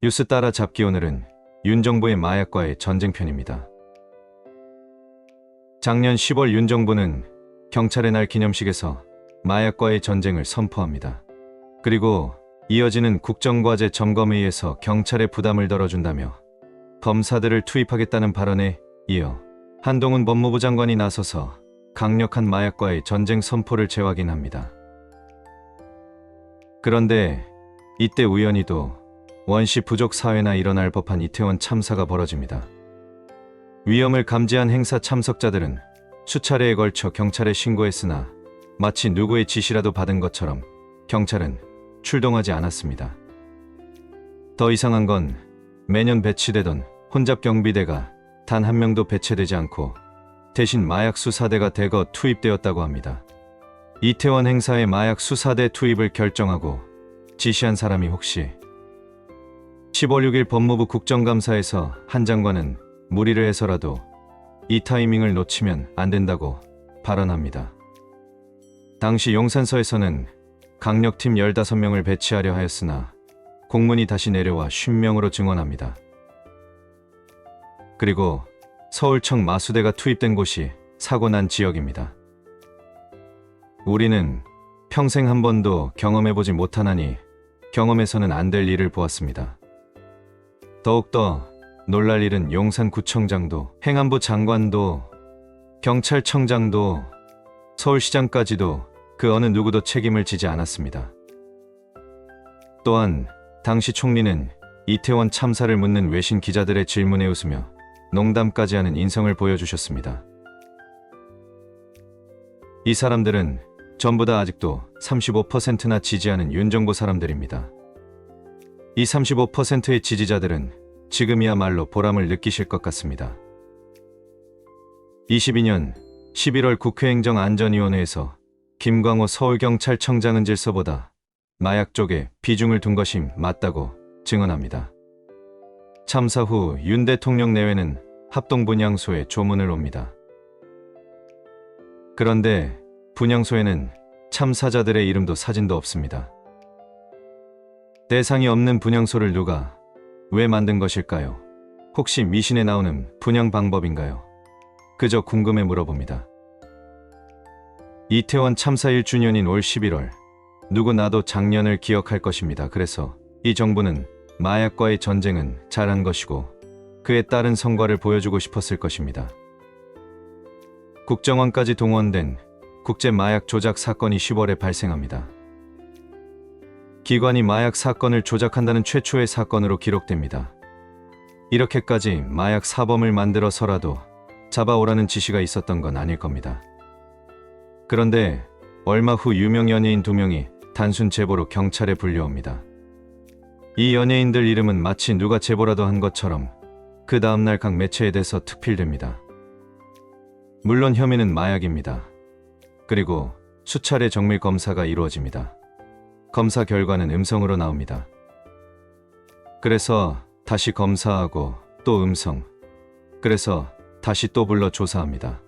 뉴스 따라 잡기. 오늘은 윤 정부의 마약과의 전쟁편입니다. 작년 10월 윤 정부는 경찰의 날 기념식에서 마약과의 전쟁을 선포합니다. 그리고 이어지는 국정과제 점검회의에서 경찰의 부담을 덜어준다며 검사들을 투입하겠다는 발언에 이어 한동훈 법무부 장관이 나서서 강력한 마약과의 전쟁 선포를 재확인합니다. 그런데 이때 우연히도 원시 부족 사회나 일어날 법한 이태원 참사가 벌어집니다. 위험을 감지한 행사 참석자들은 수차례에 걸쳐 경찰에 신고했으나 마치 누구의 지시라도 받은 것처럼 경찰은 출동하지 않았습니다. 더 이상한 건 매년 배치되던 혼잡 경비대가 단 한 명도 배치되지 않고 대신 마약 수사대가 대거 투입되었다고 합니다. 이태원 행사의 마약 수사대 투입을 결정하고 지시한 사람이 혹시 10월 6일 법무부 국정감사에서 한 장관은 무리를 해서라도 이 타이밍을 놓치면 안 된다고 발언합니다. 당시 용산서에서는 강력팀 15명을 배치하려 하였으나 공문이 다시 내려와 50명으로 증원합니다. 그리고 서울청 마수대가 투입된 곳이 사고 난 지역입니다. 우리는 평생 한 번도 경험해보지 못하나니 경험해서는 안 될 일을 보았습니다. 더욱더 놀랄 일은 용산구청장도, 행안부 장관도, 경찰청장도, 서울시장까지도 그 어느 누구도 책임을 지지 않았습니다. 또한 당시 총리는 이태원 참사를 묻는 외신 기자들의 질문에 웃으며 농담까지 하는 인성을 보여주셨습니다. 이 사람들은 전부 다 아직도 35%나 지지하는 윤 정부 사람들입니다. 이 35%의 지지자들은 지금이야말로 보람을 느끼실 것 같습니다. 22년 11월 국회행정안전위원회에서 김광호 서울경찰청장은 질서보다 마약 쪽에 비중을 둔 것이 맞다고 증언합니다. 참사 후 윤 대통령 내외는 합동분향소에 조문을 옵니다. 그런데 분향소에는 참사자들의 이름도 사진도 없습니다. 대상이 없는 분향소를 누가 왜 만든 것일까요? 혹시 미신에 나오는 분향 방법인가요? 그저 궁금해 물어봅니다. 이태원 참사 1주년인 올 11월 누구 나도 작년을 기억할 것입니다. 그래서 이 정부는 마약과의 전쟁은 잘한 것이고 그에 따른 성과를 보여주고 싶었을 것입니다. 국정원까지 동원된 국제 마약 조작 사건이 10월에 발생합니다. 기관이 마약 사건을 조작한다는 최초의 사건으로 기록됩니다. 이렇게까지 마약 사범을 만들어서라도 잡아오라는 지시가 있었던 건 아닐 겁니다. 그런데 얼마 후 유명 연예인 2명이 단순 제보로 경찰에 불려옵니다. 이 연예인들 이름은 마치 누가 제보라도 한 것처럼 그 다음날 각 매체에 대서 특필됩니다. 물론 혐의는 마약입니다. 그리고 수차례 정밀 검사가 이루어집니다. 검사 결과는 음성으로 나옵니다. 그래서 다시 검사하고 또 음성, 그래서 다시 또 불러 조사합니다.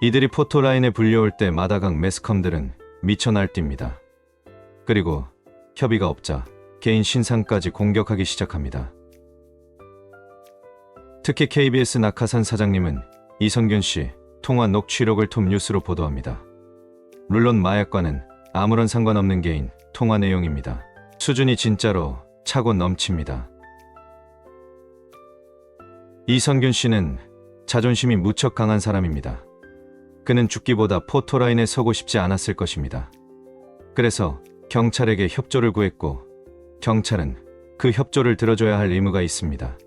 이들이 포토라인에 불려올 때 마다각 매스컴들은 미쳐 날뜁니다. 그리고 협의가 없자 개인 신상까지 공격하기 시작합니다. 특히 KBS 낙하산 사장님은 이성균 씨 통화 녹취록을 톱뉴스로 보도합니다. 물론 마약과는 아무런 상관없는 개인 통화 내용입니다. 수준이 진짜로 차고 넘칩니다. 이성균 씨는 자존심이 무척 강한 사람입니다. 그는 죽기보다 포토라인에 서고 싶지 않았을 것입니다. 그래서 경찰에게 협조를 구했고 경찰은 그 협조를 들어줘야 할 의무가 있습니다.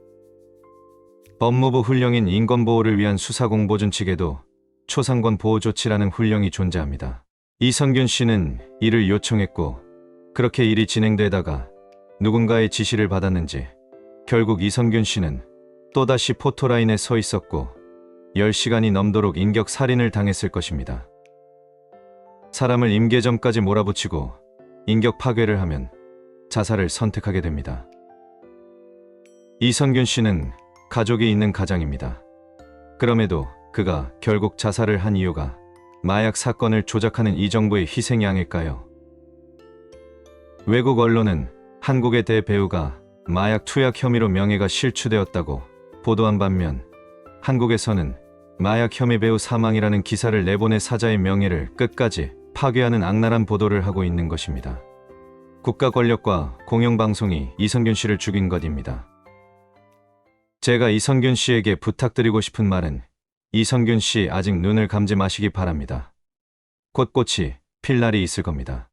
법무부 훈령인 인권보호를 위한 수사공보준 측에도 초상권 보호조치라는 훈령이 존재합니다. 이성균 씨는 이를 요청했고 그렇게 일이 진행되다가 누군가의 지시를 받았는지 결국 이성균 씨는 또다시 포토라인에 서 있었고 10시간이 넘도록 인격 살인을 당했을 것입니다. 사람을 임계점까지 몰아붙이고 인격 파괴를 하면 자살을 선택하게 됩니다. 이성균 씨는 가족이 있는 가장입니다. 그럼에도 그가 결국 자살을 한 이유가 마약 사건을 조작하는 이 정부의 희생이 아닐까요? 외국 언론은 한국의 대배우가 마약 투약 혐의로 명예가 실추되었다고 보도한 반면 한국에서는 마약 혐의 배우 사망이라는 기사를 내보내 사자의 명예를 끝까지 파괴하는 악랄한 보도를 하고 있는 것입니다. 국가 권력과 공영방송이 이성균 씨를 죽인 것입니다. 제가 이성균 씨에게 부탁드리고 싶은 말은 이성균 씨 아직 눈을 감지 마시기 바랍니다. 곧 꽃이 필 날이 있을 겁니다.